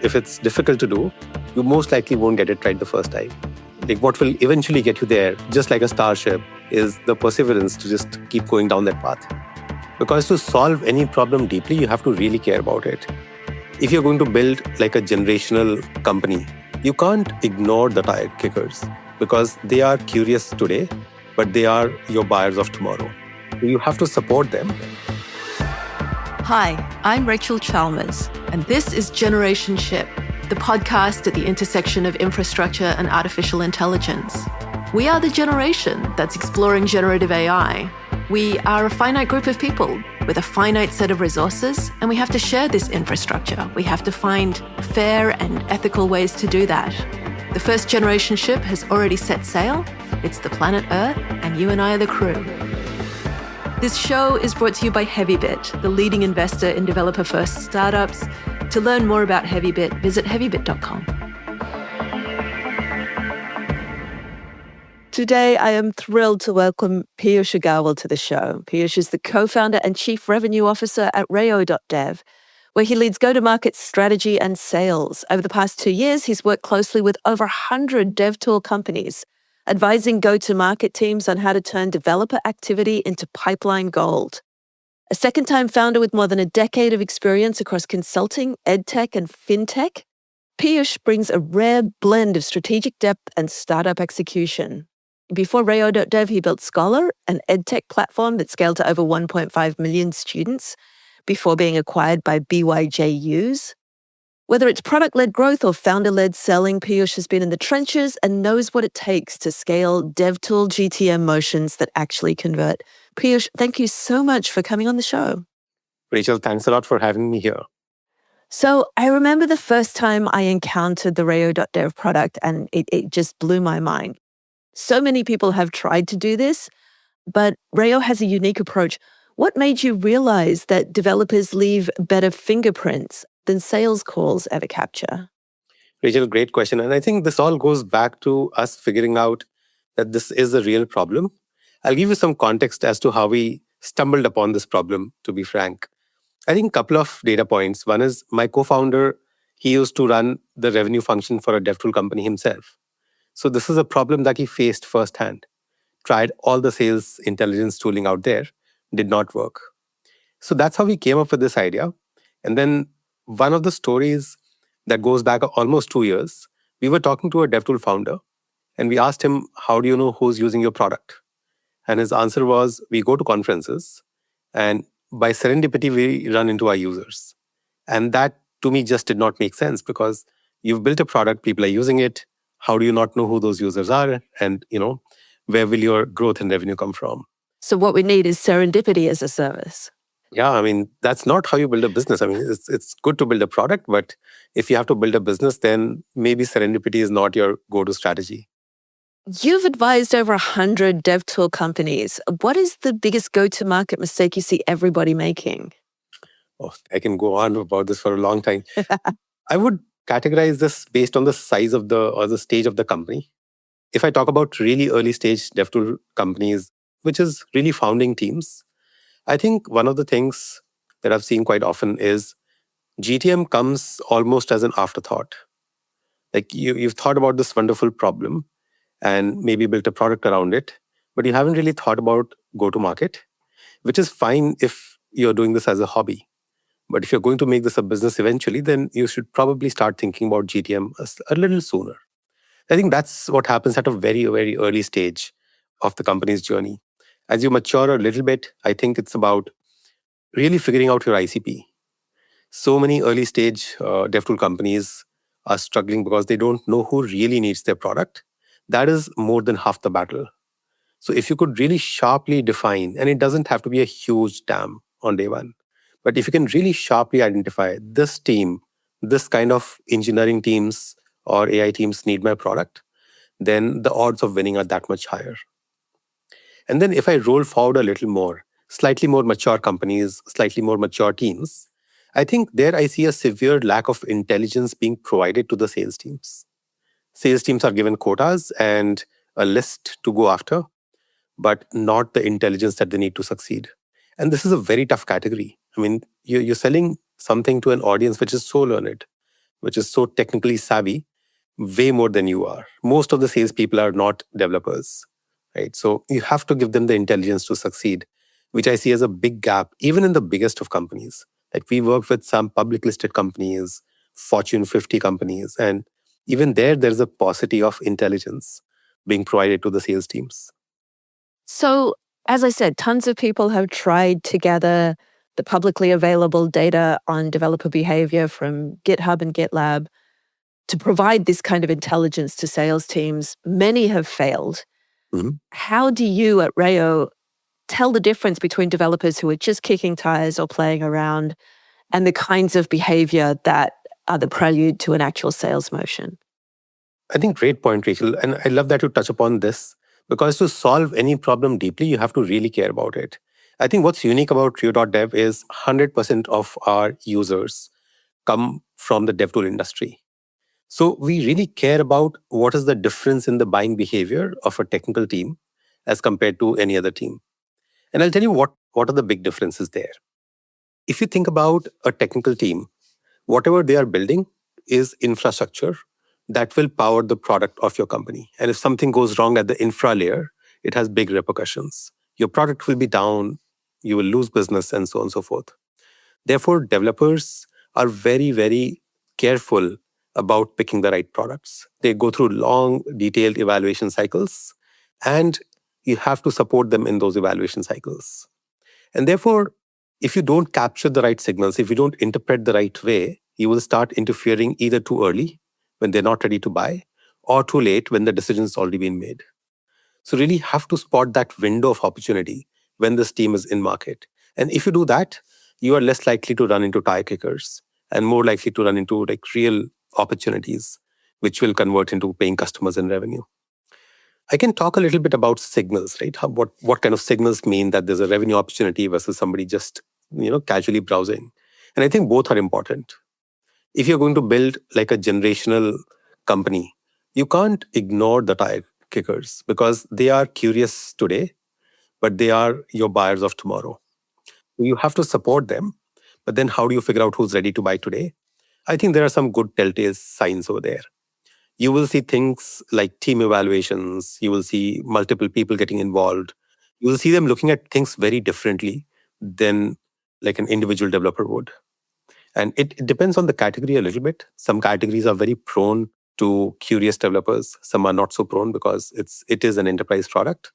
if it's difficult to do, you most likely won't get it right the first time. Like what will eventually get you there, just like a starship, is the perseverance to just keep going down that path. Because to solve any problem deeply, you have to really care about it. If you're going to build like a generational company, you can't ignore the tire kickers because they are curious today, but they are your buyers of tomorrow. You have to support them. Hi, I'm Rachel Chalmers, and this is Generationship, the podcast at the intersection of infrastructure and artificial intelligence. We are the generation that's exploring generative AI. We are a finite group of people with a finite set of resources, and we have to share this infrastructure. We have to find fair and ethical ways to do that. The first generation ship has already set sail. It's the planet Earth, and you and I are the crew. This show is brought to you by Heavybit, the leading investor in developer-first startups. To learn more about Heavybit, visit heavybit.com. Today, I am thrilled to welcome Piyush Agarwal to the show. Piyush is the co-founder and chief revenue officer at Reo.dev, where he leads go-to-market strategy and sales. Over the past 2 years, he's worked closely with over 100 dev tool companies, advising go-to-market teams on how to turn developer activity into pipeline gold. A second-time founder with more than a decade of experience across consulting, edtech, and fintech, Piyush brings a rare blend of strategic depth and startup execution. Before Reo.dev, he built Scholar, an edtech platform that scaled to over 1.5 million students before being acquired by BYJUs. Whether it's product-led growth or founder-led selling, Piyush has been in the trenches and knows what it takes to scale DevTool GTM motions that actually convert. Piyush, thank you so much for coming on the show. Rachel, thanks a lot for having me here. So I remember the first time I encountered the Reo.dev product, and it just blew my mind. So many people have tried to do this, but Reo has a unique approach. What made you realize that developers leave better fingerprints than sales calls ever capture? Rachel, great question. And I think this all goes back to us figuring out that this is a real problem. I'll give you some context as to how we stumbled upon this problem, to be frank. I think a couple of data points. One is my co-founder, he used to run the revenue function for a DevTool company himself. So this is a problem that he faced firsthand. Tried all the sales intelligence tooling out there, did not work. So that's how we came up with this idea. And then one of the stories that goes back almost 2 years, we were talking to a DevTool founder and we asked him, how do you know who's using your product? And his answer was, we go to conferences and by serendipity, we run into our users. And that to me just did not make sense because you've built a product, people are using it. How do you not know who those users are? And, where will your growth and revenue come from? So what we need is serendipity as a service. Yeah, that's not how you build a business. It's good to build a product, but if you have to build a business, then maybe serendipity is not your go-to strategy. You've advised over 100 dev tool companies. What is the biggest go-to-market mistake you see everybody making? Oh, I can go on about this for a long time. I would categorize this based on the size of the stage of the company. If I talk about really early stage dev tool companies, which is really founding teams, I think one of the things that I've seen quite often is GTM comes almost as an afterthought. Like you've thought about this wonderful problem and maybe built a product around it, but you haven't really thought about go-to-market, which is fine if you're doing this as a hobby. But if you're going to make this a business eventually, then you should probably start thinking about GTM a little sooner. I think that's what happens at a very, very early stage of the company's journey. As you mature a little bit, I think it's about really figuring out your ICP. So many early stage DevTool companies are struggling because they don't know who really needs their product. That is more than half the battle. So if you could really sharply define, and it doesn't have to be a huge TAM on day one, but if you can really sharply identify this team, this kind of engineering teams or AI teams need my product, then the odds of winning are that much higher. And then if I roll forward a little more, slightly more mature companies, slightly more mature teams, I think there I see a severe lack of intelligence being provided to the sales teams. Sales teams are given quotas and a list to go after, but not the intelligence that they need to succeed. And this is a very tough category. You're selling something to an audience which is so learned. which is so technically savvy, way more than you are. Most of the salespeople are not developers, right? So you have to give them the intelligence to succeed, which I see as a big gap, even in the biggest of companies. Like we work with some public listed companies, Fortune 50 companies, and even there's a paucity of intelligence being provided to the sales teams. So, as I said, tons of people have tried to gather the publicly available data on developer behavior from GitHub and GitLab to provide this kind of intelligence to sales teams. Many have failed. Mhm. How do you at Rayo tell the difference between developers who are just kicking tires or playing around and the kinds of behavior that are the prelude to an actual sales motion? I think great point, Rachel. And I love that you touch upon this because to solve any problem deeply, you have to really care about it. I think what's unique about Reo.dev is 100% of our users come from the DevTool industry. So we really care about what is the difference in the buying behavior of a technical team as compared to any other team. And I'll tell you what are the big differences there. If you think about a technical team, whatever they are building is infrastructure that will power the product of your company. And if something goes wrong at the infra layer, it has big repercussions. Your product will be down, you will lose business, and so on and so forth. Therefore, developers are very, very careful about picking the right products. They go through long, detailed evaluation cycles, and you have to support them in those evaluation cycles. And therefore, if you don't capture the right signals, if you don't interpret the right way, you will start interfering either too early when they're not ready to buy or too late when the decision's already been made. So really have to spot that window of opportunity when this team is in market. And if you do that, you are less likely to run into tire kickers and more likely to run into like real opportunities, which will convert into paying customers and revenue. I can talk a little bit about signals, right? What kind of signals mean that there's a revenue opportunity versus somebody just casually browsing. And I think both are important. If you're going to build like a generational company, you can't ignore the tire kickers because they are curious today, but they are your buyers of tomorrow. You have to support them. But then how do you figure out who's ready to buy today? I think there are some good telltale signs over there. You will see things like team evaluations. You will see multiple people getting involved. You will see them looking at things very differently than like an individual developer would. And it depends on the category a little bit. Some categories are very prone to curious developers. Some are not so prone because it is an enterprise product.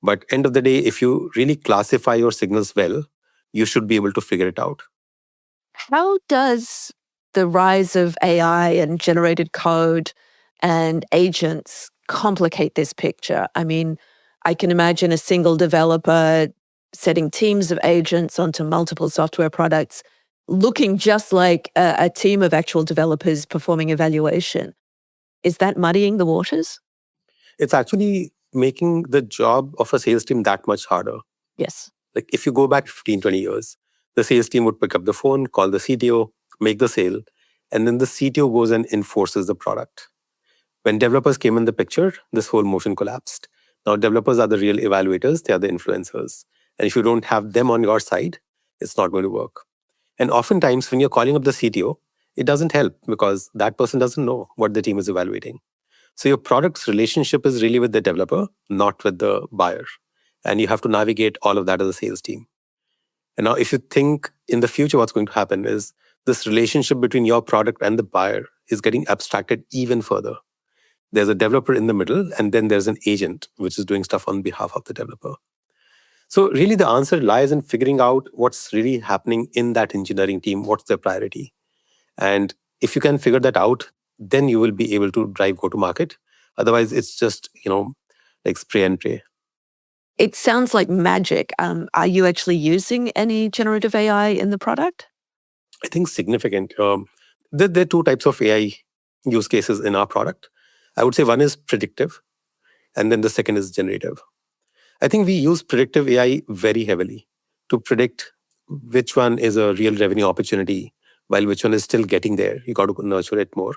But end of the day, if you really classify your signals well, you should be able to figure it out. How does the rise of AI and generated code and agents complicate this picture? I mean, I can imagine a single developer setting teams of agents onto multiple software products, looking just like a team of actual developers performing evaluation. Is that muddying the waters? It's actually making the job of a sales team that much harder. Yes. Like if you go back 15, 20 years, the sales team would pick up the phone, call the CTO, make the sale, and then the CTO goes and enforces the product. When developers came in the picture, this whole motion collapsed. Now developers are the real evaluators, they are the influencers. And if you don't have them on your side, it's not going to work. And oftentimes when you're calling up the CTO, it doesn't help because that person doesn't know what the team is evaluating. So your product's relationship is really with the developer, not with the buyer. And you have to navigate all of that as a sales team. And now if you think in the future, what's going to happen is this relationship between your product and the buyer is getting abstracted even further. There's a developer in the middle, and then there's an agent which is doing stuff on behalf of the developer. So really the answer lies in figuring out what's really happening in that engineering team, what's their priority. And if you can figure that out, then you will be able to drive go-to-market. Otherwise, it's just, like spray and pray. It sounds like magic. Are you actually using any generative AI in the product? I think significant. There are two types of AI use cases in our product. I would say one is predictive, and then the second is generative. I think we use predictive AI very heavily to predict which one is a real revenue opportunity, while which one is still getting there. You got to nurture it more.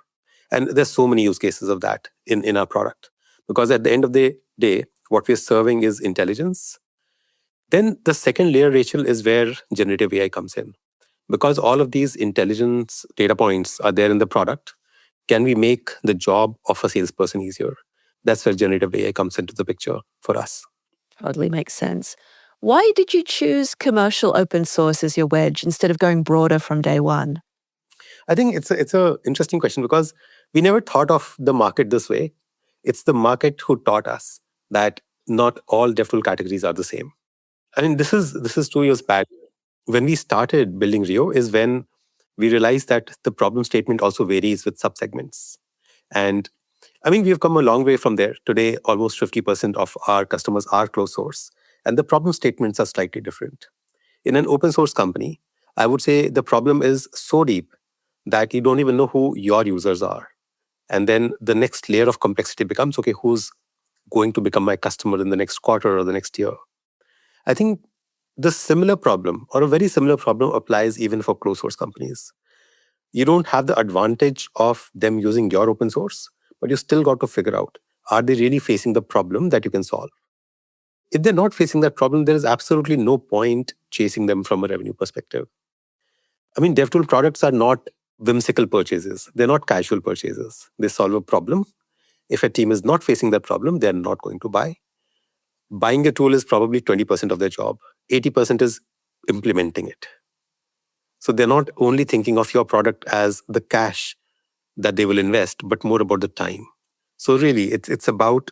And there's so many use cases of that in our product. Because at the end of the day, what we're serving is intelligence. Then the second layer, Rachel, is where generative AI comes in. Because all of these intelligence data points are there in the product, can we make the job of a salesperson easier? That's where generative AI comes into the picture for us. Totally makes sense. Why did you choose commercial open source as your wedge instead of going broader from day one? I think it's a interesting question because we never thought of the market this way. It's the market who taught us that not all DevTool categories are the same. I mean, this is 2 years back. When we started building Rio is when we realized that the problem statement also varies with subsegments. And I mean, we've come a long way from there. Today, almost 50% of our customers are closed source, and the problem statements are slightly different. In an open source company, I would say the problem is so deep that you don't even know who your users are. And then the next layer of complexity becomes, okay, who's going to become my customer in the next quarter or the next year? I think the similar problem or a very similar problem applies even for closed source companies. You don't have the advantage of them using your open source, but you still got to figure out, are they really facing the problem that you can solve? If they're not facing that problem, there is absolutely no point chasing them from a revenue perspective. I mean, DevTool products are not whimsical purchases. They're not casual purchases. They solve a problem. If a team is not facing that problem, they're not going to buy. Buying a tool is probably 20% of their job. 80% is implementing it. So they're not only thinking of your product as the cash that they will invest, but more about the time. So really, it's about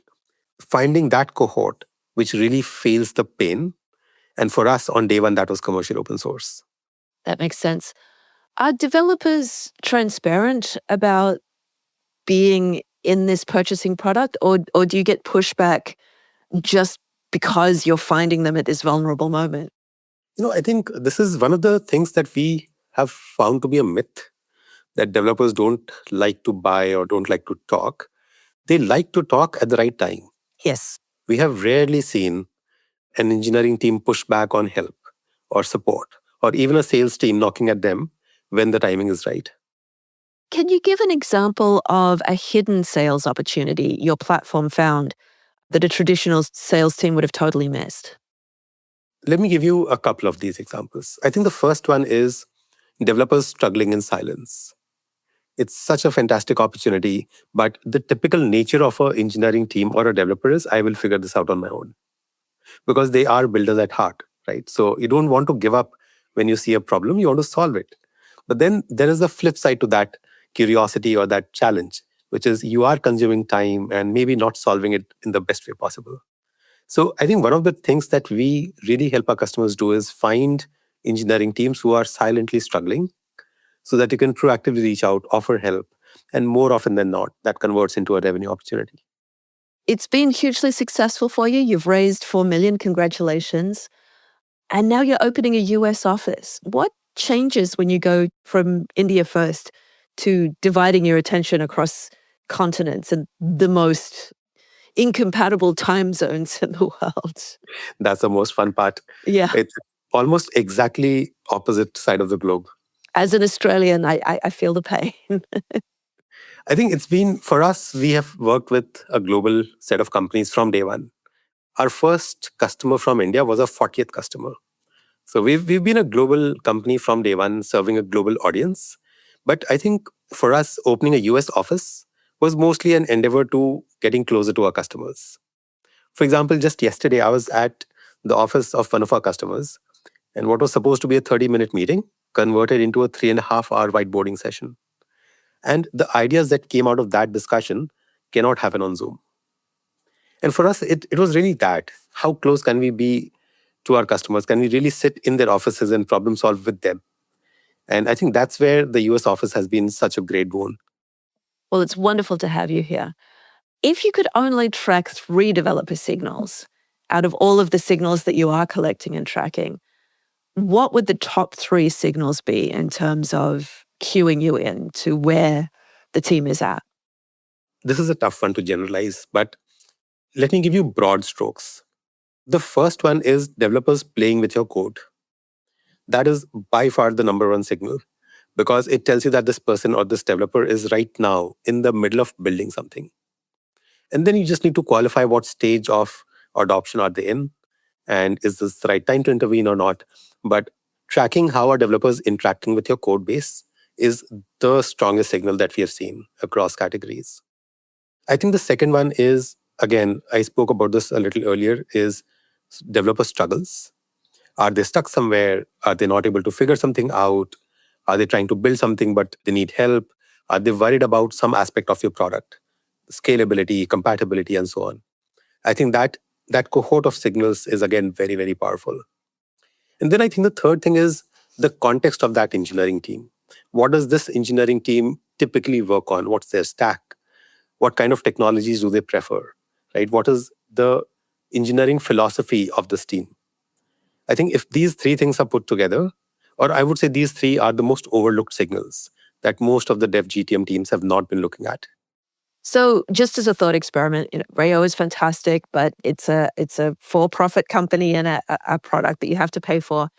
finding that cohort which really feels the pain. And for us on day one, that was commercial open source. That makes sense. Are developers transparent about being in this purchasing product, or do you get pushback just because you're finding them at this vulnerable moment? I think this is one of the things that we have found to be a myth, that developers don't like to buy or don't like to talk. They like to talk at the right time. Yes. We have rarely seen an engineering team push back on help or support, or even a sales team knocking at them when the timing is right. Can you give an example of a hidden sales opportunity your platform found that a traditional sales team would have totally missed? Let me give you a couple of these examples. I think the first one is developers struggling in silence. It's such a fantastic opportunity, but the typical nature of an engineering team or a developer is, I will figure this out on my own, because they are builders at heart, right? So you don't want to give up when you see a problem, you want to solve it. But then there is a flip side to that curiosity or that challenge, which is you are consuming time and maybe not solving it in the best way possible. So I think one of the things that we really help our customers do is find engineering teams who are silently struggling so that you can proactively reach out, offer help, and more often than not, that converts into a revenue opportunity. It's been hugely successful for you. You've raised 4 million. Congratulations. And now you're opening a US office. What changes when you go from India first to dividing your attention across continents and the most incompatible time zones in the world? That's the most fun part. Yeah. It's almost exactly opposite side of the globe. As an Australian, I feel the pain. I think it's been, for us, we have worked with a global set of companies from day one. Our first customer from India was our 40th customer. So we've been a global company from day one, serving a global audience. But I think for us, opening a US office was mostly an endeavor to getting closer to our customers. For example, just yesterday, I was at the office of one of our customers, and what was supposed to be a 30-minute meeting converted into a 3.5-hour whiteboarding session. And the ideas that came out of that discussion cannot happen on Zoom. And for us, it was really that. How close can we be to our customers? Can we really sit in their offices and problem solve with them? And I think that's where the US office has been such a great boon. Well, it's wonderful to have you here. If you could only track 3 developer signals out of all of the signals that you are collecting and tracking, what would the top 3 signals be in terms of cueing you in to where the team is at? This is a tough one to generalize, but let me give you broad strokes. The first one is developers playing with your code. That is by far the number one signal, because it tells you that this person or this developer is right now in the middle of building something. And then you just need to qualify what stage of adoption are they in, and is this the right time to intervene or not. But tracking how are developers interacting with your code base is the strongest signal that we have seen across categories. I think the second one is, again, I spoke about this a little earlier, is developer struggles. Are they stuck somewhere? Are they not able to figure something out? Are they trying to build something but they need help? Are they worried about some aspect of your product? Scalability, compatibility, and so on. I think that cohort of signals is again very, very powerful. And then I think the third thing is the context of that engineering team. What does this engineering team typically work on? What's their stack? What kind of technologies do they prefer? Right? What is the engineering philosophy of this team? I think if these three things are put together, or I would say these three are the most overlooked signals that most of the dev GTM teams have not been looking at. So, just as a thought experiment, Reo is fantastic, but it's a for-profit company and a product that you have to pay for.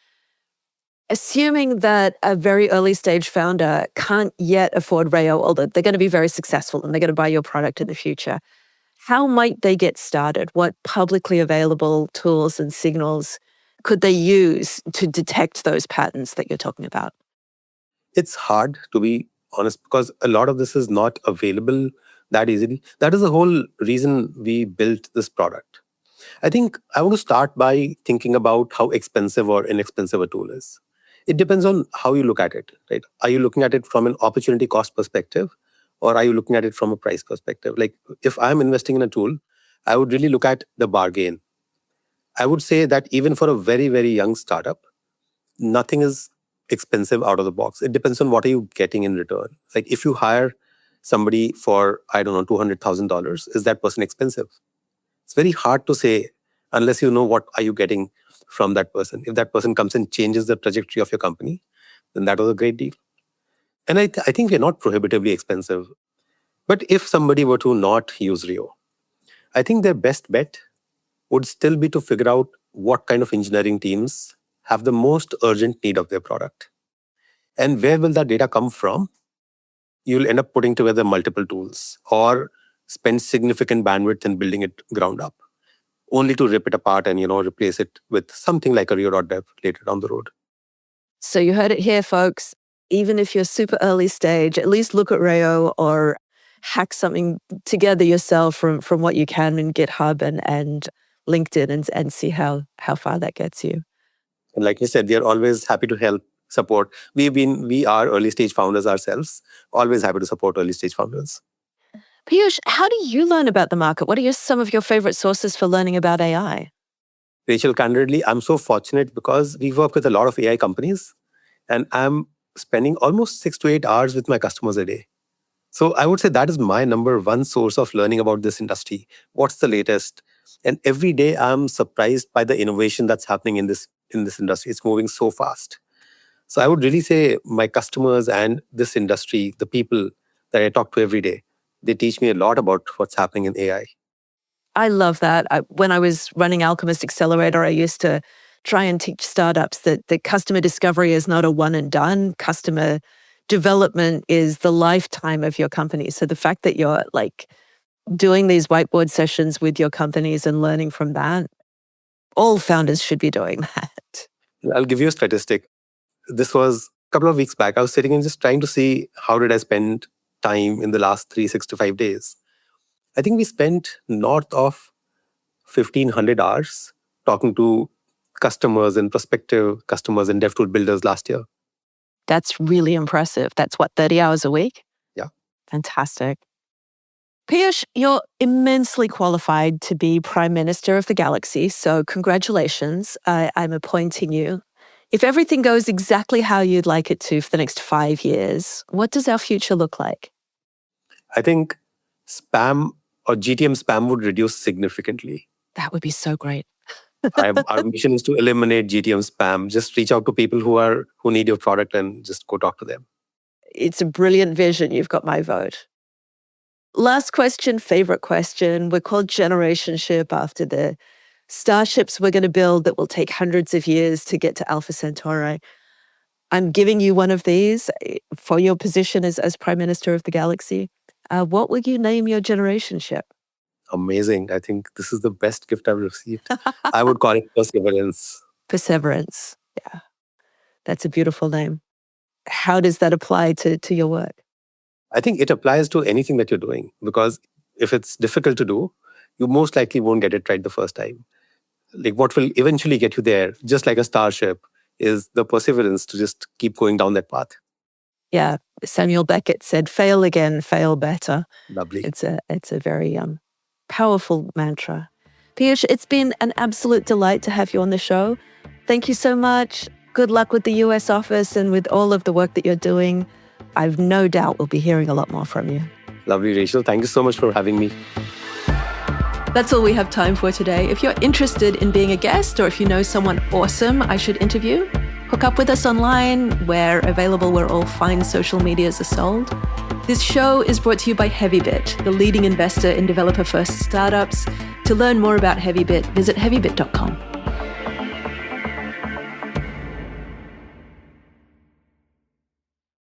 Assuming that a very early stage founder can't yet afford Reo, although they're going to be very successful and they're going to buy your product in the future, how might they get started? What publicly available tools and signals could they use to detect those patterns that you're talking about? It's hard, to be honest, because a lot of this is not available that easily. That is the whole reason we built this product. I think I want to start by thinking about how expensive or inexpensive a tool is. It depends on how you look at it, right? Are you looking at it from an opportunity cost perspective, or are you looking at it from a price perspective? Like, if I'm investing in a tool, I would really look at the bargain. I would say that even for a very, very young startup, nothing is expensive out of the box. It depends on what are you getting in return. Like, if you hire somebody for, I don't know, $200,000, is that person expensive? It's very hard to say unless you know what are you getting from that person. If that person comes and changes the trajectory of your company, then that was a great deal. And I think we're not prohibitively expensive. But if somebody were to not use Rio, I think their best bet would still be to figure out what kind of engineering teams have the most urgent need of their product. And where will that data come from? You'll end up putting together multiple tools or spend significant bandwidth in building it ground up, only to rip it apart and replace it with something like a Reo.dev later down the road. So you heard it here, folks. Even if you're super early stage, at least look at Reo or hack something together yourself from what you can in GitHub and LinkedIn and see how far that gets you. And like you said, we are always happy to help, support. We are early stage founders ourselves, always happy to support early stage founders. Piyush, how do you learn about the market? What are some of your favorite sources for learning about AI? Rachel, candidly, I'm so fortunate because we work with a lot of AI companies and I'm spending almost 6 to 8 hours with my customers a day. So I would say that is my number one source of learning about this industry. What's the latest? And every day I'm surprised by the innovation that's happening in this industry. It's moving so fast. So I would really say my customers and this industry, the people that I talk to every day, they teach me a lot about what's happening in AI. I love that. When I was running Alchemist Accelerator, I used to try and teach startups that the customer discovery is not a one and done. Customer development is the lifetime of your company. So the fact that you're doing these whiteboard sessions with your companies and learning from that, all founders should be doing that. I'll give you a statistic. This was a couple of weeks back. I was sitting and just trying to see how did I spend time in the last 365 days. I think we spent north of 1,500 hours talking to customers and prospective customers and dev tool builders last year. That's really impressive. That's what, 30 hours a week? Yeah. Fantastic. Piyush, you're immensely qualified to be Prime Minister of the Galaxy, so congratulations. I'm appointing you. If everything goes exactly how you'd like it to for the next 5 years, what does our future look like? I think spam or GTM spam would reduce significantly. That would be so great. Our mission is to eliminate GTM spam. Just reach out to people who need your product and just go talk to them. It's a brilliant vision. You've got my vote. Last question, favorite question. We're called Generationship after the starships we're going to build that will take hundreds of years to get to Alpha Centauri. I'm giving you one of these for your position as Prime Minister of the Galaxy. What would you name your Generationship? Amazing. I think this is the best gift I've received. I would call it perseverance. Perseverance. Yeah. That's a beautiful name. How does that apply to your work? I think it applies to anything that you're doing, because if it's difficult to do, you most likely won't get it right the first time. Like, what will eventually get you there, just like a starship, is the perseverance to just keep going down that path. Yeah, Samuel Beckett said, "Fail again, fail better." Lovely. It's a very powerful mantra. Piyush, it's been an absolute delight to have you on the show. Thank you so much. Good luck with the US office and with all of the work that you're doing. I've no doubt we'll be hearing a lot more from you. Lovely, Rachel. Thank you so much for having me. That's all we have time for today. If you're interested in being a guest, or if you know someone awesome I should interview, hook up with us online. We're available where all fine social medias are sold. This show is brought to you by Heavybit, the leading investor in developer-first startups. To learn more about Heavybit, visit heavybit.com.